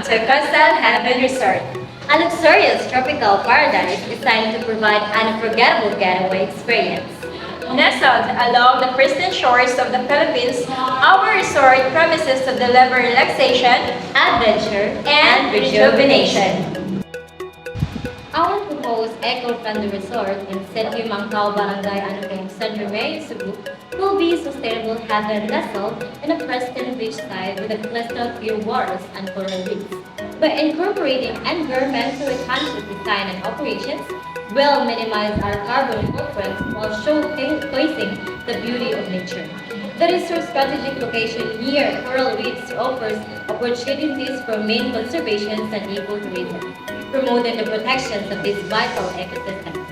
to Coastal Heaven Resort, a luxurious tropical paradise designed to provide an unforgettable getaway experience. Nestled along the pristine shores of the Philippines, our resort promises to deliver relaxation Adventure and rejuvenation. Our proposed eco-friendly resort in City Mangkao Barangay Anupeng, San Reme, Cebu will be a sustainable haven nestled in a pristine beachside with a crystal clear waters and coral reefs. By incorporating environmentally conscious design and operations, will minimize our carbon footprint while showcasing the beauty of nature. The resort's strategic location near coral reefs offers opportunities for marine conservation and ecotourism, promoting the protections of these vital ecosystems.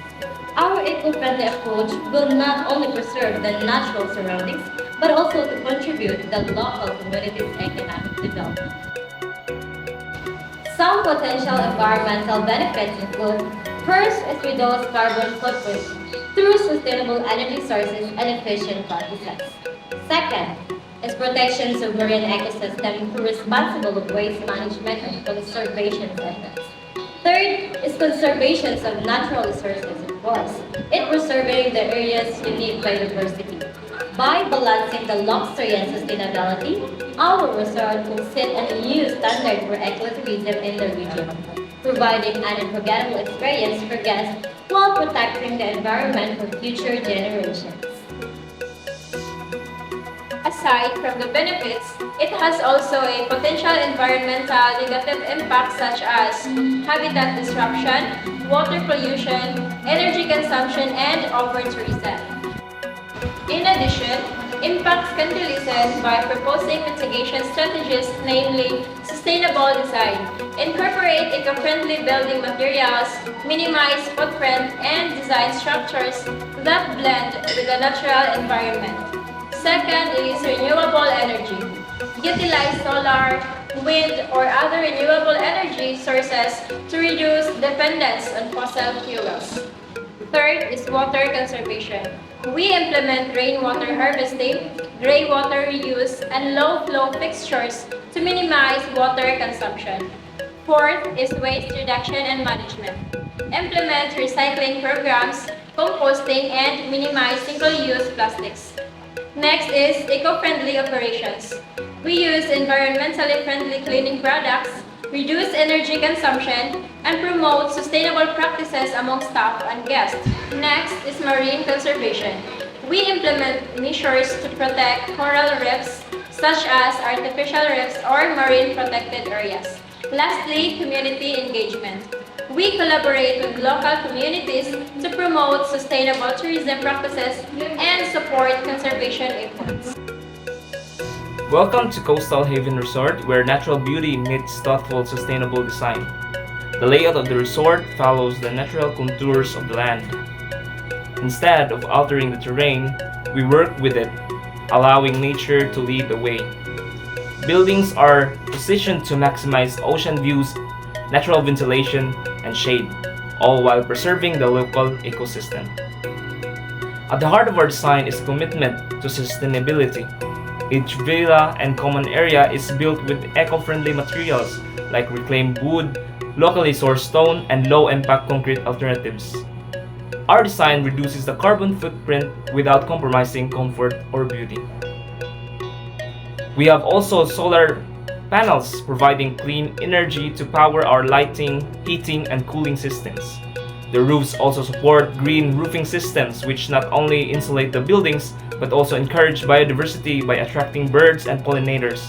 Our eco-friendly approach will not only preserve the natural surroundings, but also to contribute to the local community's economic development. Some potential environmental benefits include: first is reduce carbon footprint through sustainable energy sources and efficient practices. Second is protections of marine ecosystem through responsible waste management and conservation efforts. Third is conservation of natural resources, of course, in preserving the area's unique biodiversity. By balancing the luxury and sustainability, our resort will set a new standard for ecotourism in the region, providing an unforgettable experience for guests while protecting the environment for future generations. Aside from the benefits, it has also a potential environmental negative impact such as habitat disruption, water pollution, energy consumption, and over-tourism. In addition, impacts can be lessened by proposing mitigation strategies, namely sustainable design, incorporate eco-friendly building materials, minimize footprint, and design structures that blend with the natural environment. Second is renewable energy. Utilize solar, wind, or other renewable energy sources to reduce dependence on fossil fuels. Third is water conservation. We implement rainwater harvesting, grey water reuse, and low-flow fixtures to minimize water consumption. Fourth is waste reduction and management. Implement recycling programs, composting, and minimize single-use plastics. Next is eco-friendly operations. We use environmentally friendly cleaning products, reduce energy consumption, and promote sustainable practices among staff and guests. Next is marine conservation. We implement measures to protect coral reefs, such as artificial reefs or marine protected areas. Lastly, community engagement. We collaborate with local communities to promote sustainable tourism practices and support conservation efforts. Welcome to Coastal Haven Resort, where natural beauty meets thoughtful, sustainable design. The layout of the resort follows the natural contours of the land. Instead of altering the terrain, we work with it, allowing nature to lead the way. Buildings are positioned to maximize ocean views, natural ventilation, and shade, all while preserving the local ecosystem. At the heart of our design is commitment to sustainability. Each villa and common area is built with eco-friendly materials like reclaimed wood, locally sourced stone, and low-impact concrete alternatives. Our design reduces the carbon footprint without compromising comfort or beauty. We have also solar panels providing clean energy to power our lighting, heating, and cooling systems. The roofs also support green roofing systems which not only insulate the buildings but also encourage biodiversity by attracting birds and pollinators.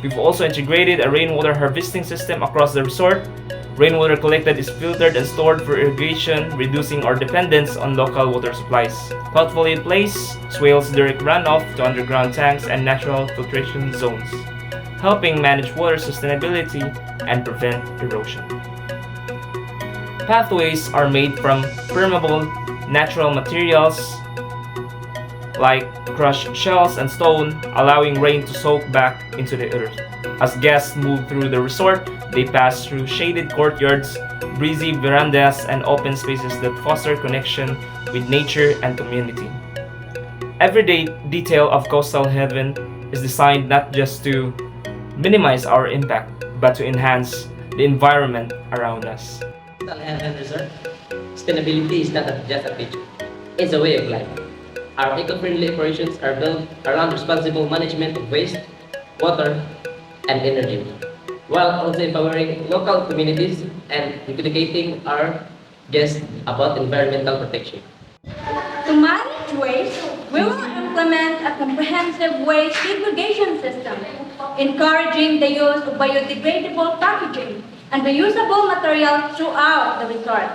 We've also integrated a rainwater harvesting system across the resort. Rainwater collected is filtered and stored for irrigation, reducing our dependence on local water supplies. Thoughtfully placed, swales direct runoff to underground tanks and natural filtration zones, helping manage water sustainability and prevent erosion. Pathways are made from permeable natural materials like crushed shells and stone, allowing rain to soak back into the earth. As guests move through the resort, they pass through shaded courtyards, breezy verandas, and open spaces that foster connection with nature and community. Every detail of Coastal Heaven is designed not just to minimize our impact, but to enhance the environment around us. Coastal Heaven Resort, sustainability is not just a feature, it's a way of life. Our eco-friendly operations are built around responsible management of waste, water, and energy, while also empowering local communities and educating our guests about environmental protection. To manage waste, we will implement a comprehensive waste segregation system, encouraging the use of biodegradable packaging and reusable materials throughout the resort.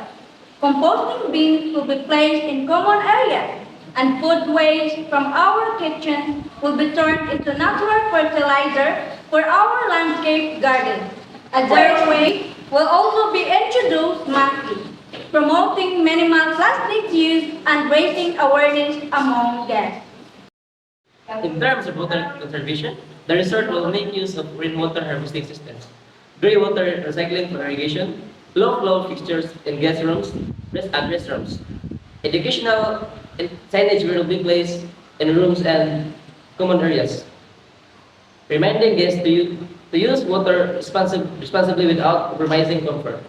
Composting bins will be placed in common areas, and food waste from our kitchen will be turned into natural fertilizer for our landscape gardens. A zero waste will also be introduced monthly, promoting minimal plastic use and raising awareness among guests. In terms of water conservation, the resort will make use of rainwater harvesting systems, grey water recycling for irrigation, low-flow fixtures in guest rooms and restrooms. Educational signage will be placed in rooms and common areas, reminding guests to use water responsibly without compromising comfort.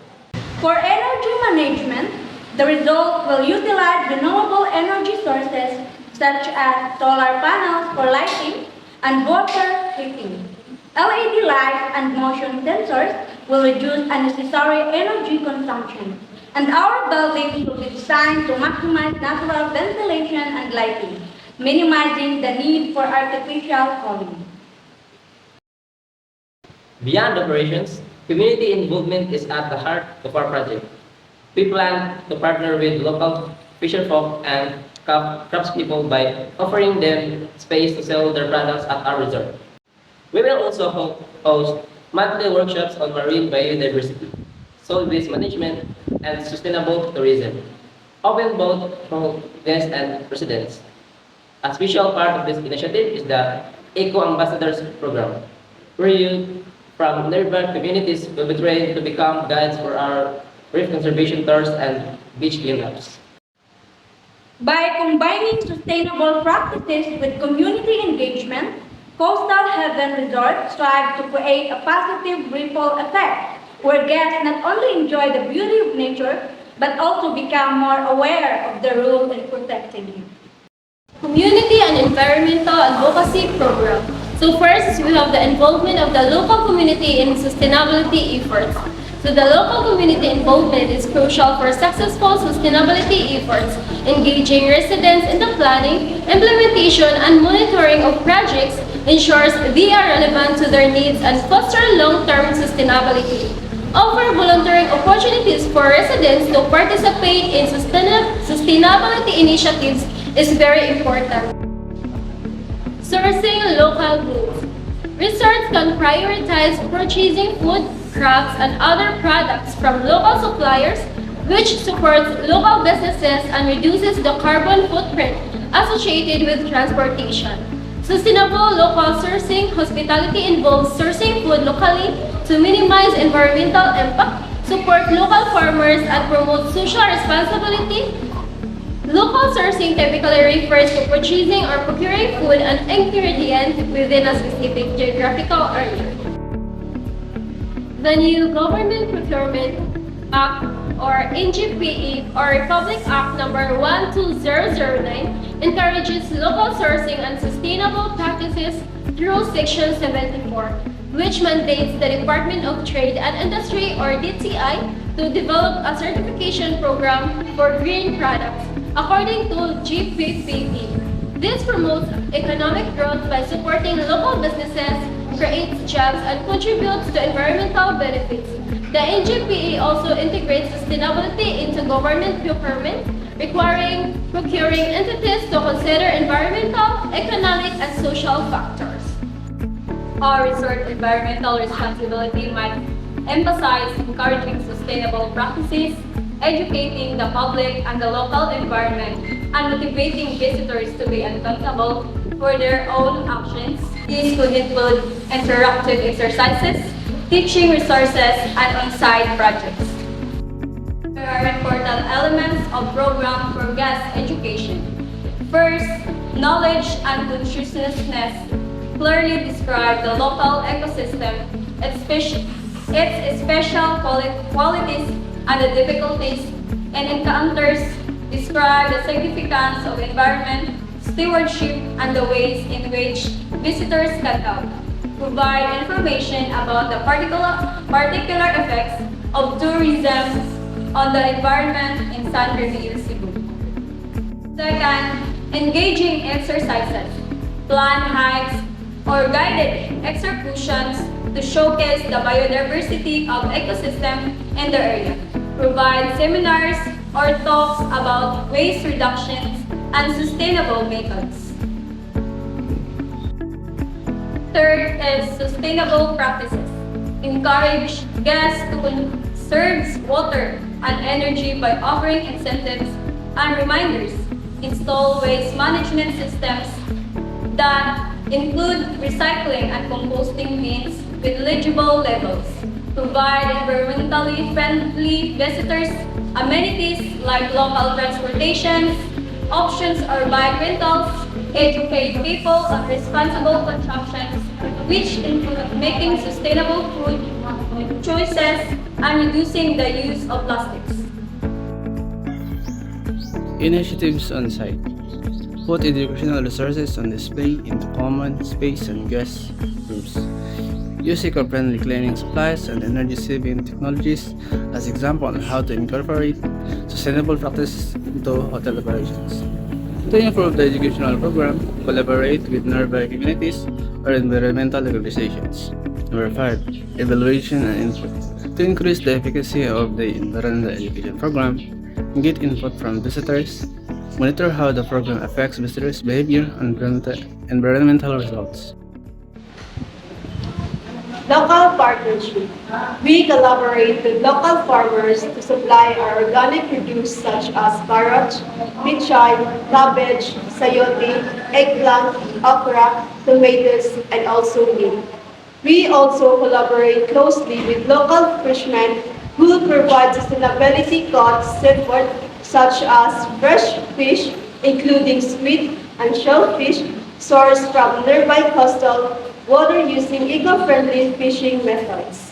For energy management, the resort will utilize renewable energy sources such as solar panels for lighting and water heating. LED lights and motion sensors will reduce unnecessary energy consumption, and our buildings will be designed to maximize natural ventilation and lighting, minimizing the need for artificial cooling. Beyond operations, community involvement is at the heart of our project. We plan to partner with local fisherfolk and craftspeople by offering them space to sell their products at our resort. We will also host monthly workshops on marine biodiversity, solid waste management, and sustainable tourism, open both for guests and residents. A special part of this initiative is the Eco Ambassadors Program, where youth from nearby communities will be trained to become guides for our reef conservation tours and beach cleanups. By combining sustainable practices with community engagement, Coastal Heaven Resort strives to create a positive ripple effect where guests not only enjoy the beauty of nature but also become more aware of the role in protecting it. Community and Environmental Advocacy Program. So first, we have the involvement of the local community in sustainability efforts. So the local community involvement is crucial for successful sustainability efforts, engaging residents in the planning, implementation, and monitoring of projects ensures they are relevant to their needs and foster long-term sustainability. Offer volunteering opportunities for residents to participate in sustainability initiatives is very important. Sourcing local goods. Resorts can prioritize purchasing food, crafts, and other products from local suppliers, which supports local businesses and reduces the carbon footprint associated with transportation. Sustainable local sourcing hospitality involves sourcing food locally to minimize environmental impact, support local farmers, and promote social responsibility. Local sourcing typically refers to purchasing or procuring food and ingredients within a specific geographical area. The new Government Procurement Act, or NGPE, or Republic Act Number 12009, encourages local sourcing and sustainable practices through Section 74, which mandates the Department of Trade and Industry, or DTI, to develop a certification program for green products, according to GPPP. This promotes economic growth by supporting local businesses, creates jobs, and contributes to environmental benefits. The NGPE also integrates sustainability into government procurement, requiring procuring entities to consider environmental, economic, and social factors. Our resort environmental responsibility might emphasize encouraging sustainable practices, educating the public and the local environment, and motivating visitors to be accountable for their own actions. These could include interactive exercises, teaching resources, and on-site projects. There are important elements of program for guest education. First, knowledge and consciousness clearly describe the local ecosystem, its special qualities and the difficulties, and encounters describe the significance of environment, stewardship, and the ways in which visitors can help. Provide information about the particular effects of tourism on the environment in San Remigio, Cebu. Second, engaging exercises. Plan hikes or guided excursions to showcase the biodiversity of ecosystem in the area. Provide seminars or talks about waste reductions and sustainable methods. Third is sustainable practices. Encourage guests to conserve water and energy by offering incentives and reminders. Install waste management systems that include recycling and composting bins with legible labels. Provide environmentally friendly visitors amenities like local transportation, options or bike rentals, educate people on responsible consumption, which include making sustainable food choices and reducing the use of plastics. Initiatives on site. Put educational resources on display into common space and guest rooms. Use eco-friendly cleaning supplies and energy-saving technologies as example on how to incorporate sustainable practices into hotel operations. To improve the educational program, collaborate with nearby communities or environmental organizations. Number 5. Evaluation and input. To increase the efficacy of the environmental education program, get input from visitors, monitor how the program affects visitors' behavior and environmental results. Local partnership. We collaborate with local farmers to supply our organic produce such as carrots, pichay, cabbage, sayote, eggplant, okra, tomatoes, and also meat. We also collaborate closely with local fishermen who provide sustainability caught seafood such as fresh fish, including squid and shellfish, sourced from nearby coastal water using eco-friendly fishing methods.